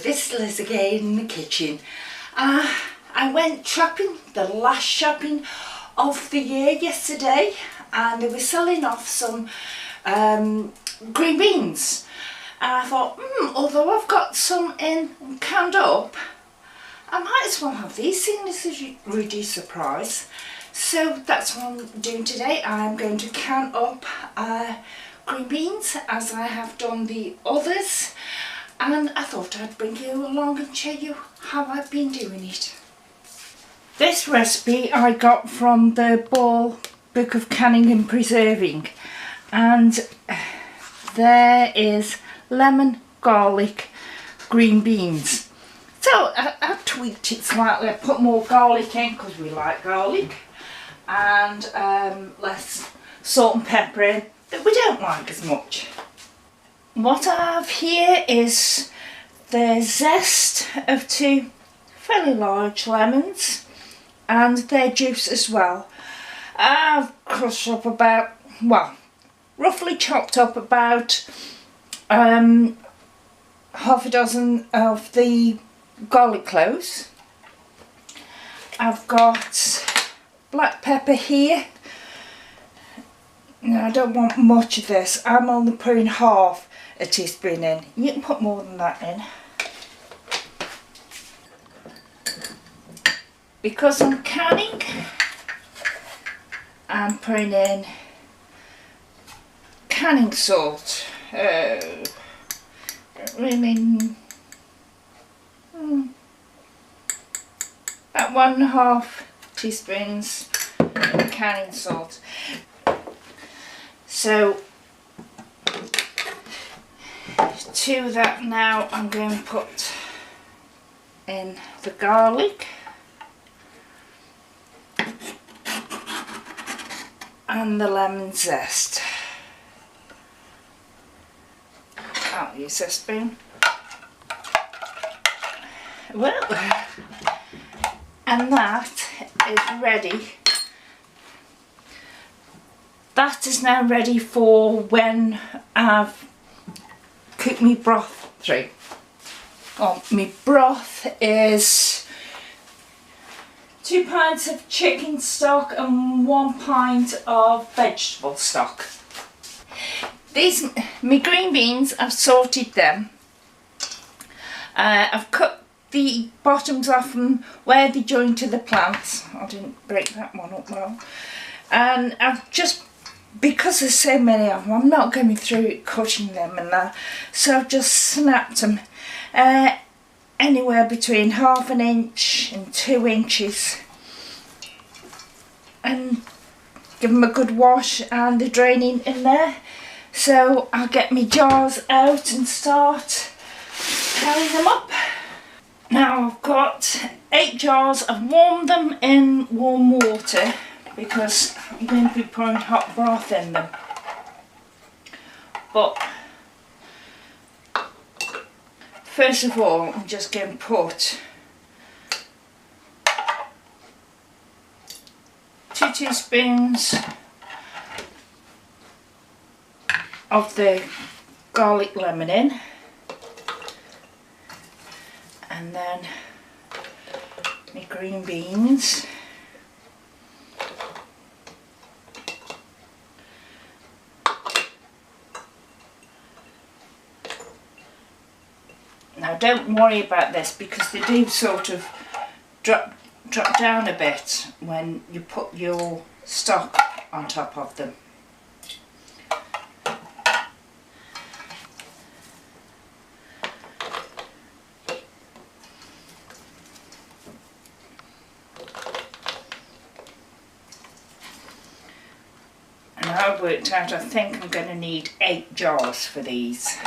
this is Liz again in the kitchen. I went shopping, the last shopping of the year yesterday, and they were selling off some green beans. And I thought, although I've got some in canned up, I might as well have these, seeing this is reduced the price. So that's what I'm doing today. I'm going to can up green beans as I have done the others, and I thought I'd bring you along and show you how I've been doing it. This recipe I got from the Ball Book of Canning and Preserving, and there is lemon, garlic, green beans. So I've tweaked it slightly. I put more garlic in because we like garlic, and less salt and pepper in that we don't like as much. What I have here is the zest of 2 fairly large lemons and their juice as well. I've crushed up about, well, roughly chopped up about half a dozen of the garlic cloves. I've got black pepper here. Now I don't want much of this. I'm only putting half a teaspoon in. You can put more than that in. Because I'm canning, I'm putting in canning salt. Don't really about 1.5 teaspoons of canning salt. So to that now I'm going to put in the garlic and the lemon zest. I'll use this spoon. Well, and that is ready. That is now ready for when I've cooked my broth through. Oh, my broth is 2 pints of chicken stock and 1 pint of vegetable stock. These, my green beans, I've sorted them. I've cut the bottoms off them where they join to the plants. I didn't break that one up well. And I've just, because there's so many of them, I'm not going through it cutting them and that, so I've just snapped them anywhere between 1/2 inch and 2 inches, and give them a good wash, and they're draining in there. So I'll get my jars out and start carrying them up. Now I've got 8 jars. I've warmed them in warm water because I'm going to be pouring hot broth in them. But first of all, I'm just going to put 2 teaspoons of the garlic lemon in, and then my green beans. Now don't worry about this because they do sort of drop down a bit when you put your stock on top of them. And I worked out, I think I'm going to need 8 jars for these.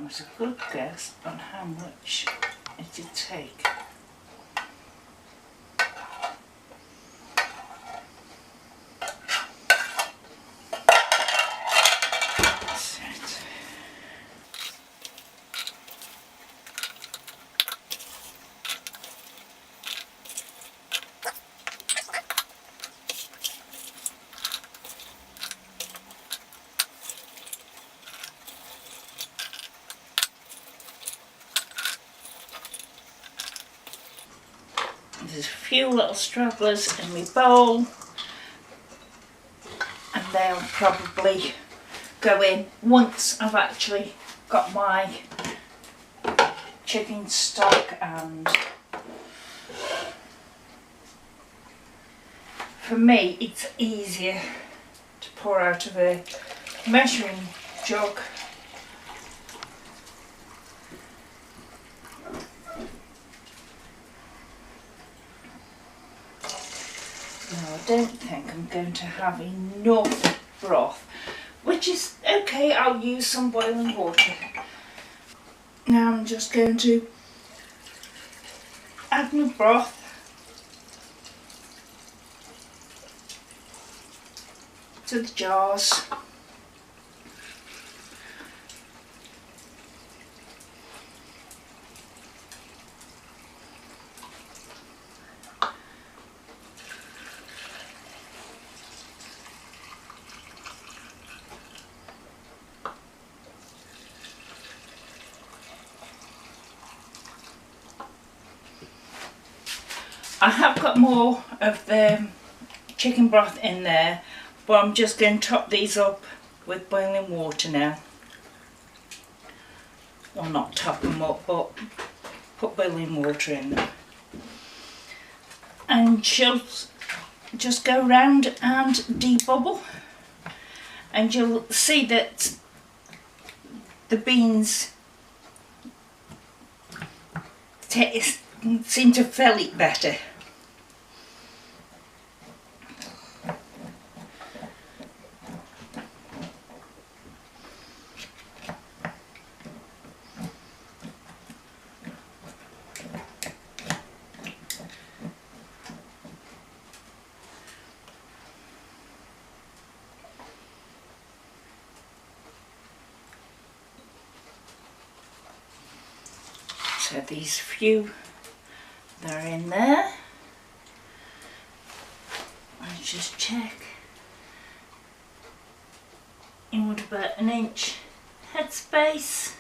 was a good guess on how much it'd take. There's a few little stragglers in my bowl, and they'll probably go in once I've actually got my chicken stock. And for me it's easier to pour out of a measuring jug. Now, I don't think I'm going to have enough broth, which is okay. I'll use some boiling water. Now I'm just going to add my broth to the jars. I have got more of the chicken broth in there, but I'm just going to top these up with boiling water now. Well, not top them up, but put boiling water in them. And she'll just go round and debubble, and you'll see that the beans seem to fill it better. So these few that are in there, let's just check. You want about an inch headspace,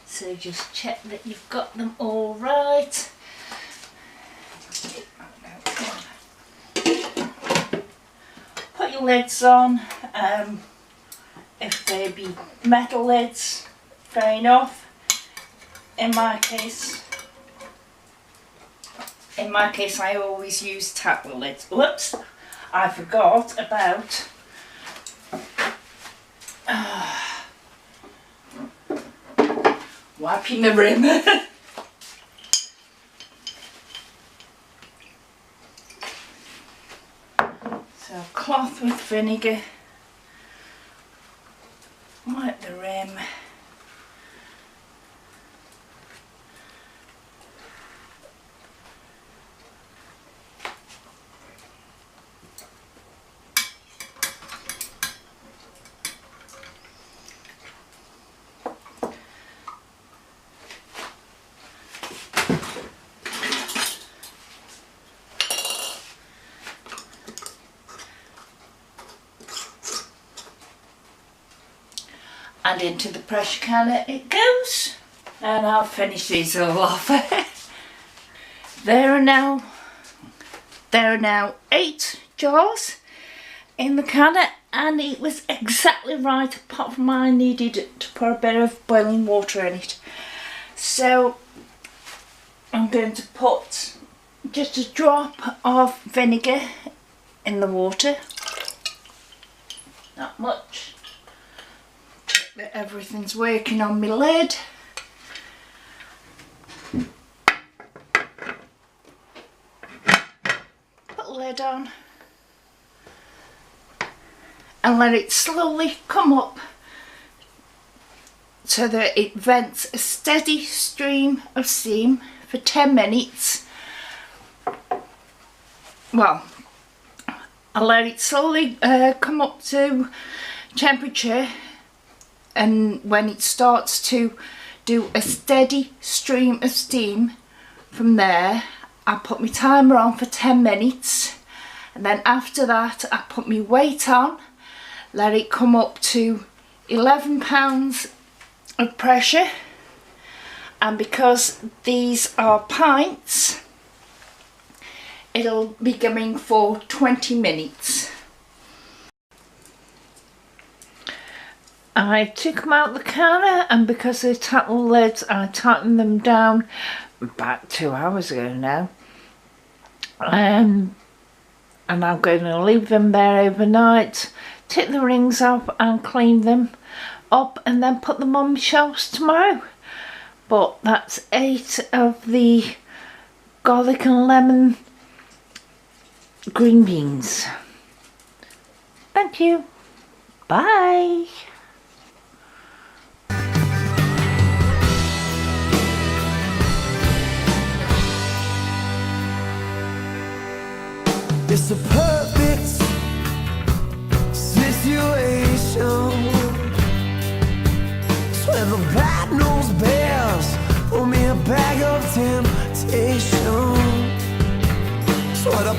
so just check that you've got them all right. Put your lids on. If they be metal lids, fair enough. In my case I always use tap lids. Whoops, I forgot about wiping the rim. So cloth with vinegar, wipe the rim. And into the pressure canner it goes, and I'll finish these all off. There are now 8 jars in the canner, and it was exactly right, apart from I needed to pour a bit of boiling water in it. So I'm going to put just a drop of vinegar in the water, not much. That everything's working on my lid. Put the lid on and let it slowly come up so that it vents a steady stream of steam for 10 minutes. Well, I'll let it slowly come up to temperature, and when it starts to do a steady stream of steam from there, I put my timer on for 10 minutes, and then after that I put my weight on, let it come up to 11 pounds of pressure, and because these are pints, it'll be going for 20 minutes. I took them out the canner, and because they're tackle lids, I tightened them down about 2 hours ago now. And I'm going to leave them there overnight, take the rings off and clean them up, and then put them on my shelves tomorrow. But that's 8 of the garlic and lemon green beans. Thank you. Bye. It's a perfect situation. Swear the bad news bears for me a bag of temptation. Swear the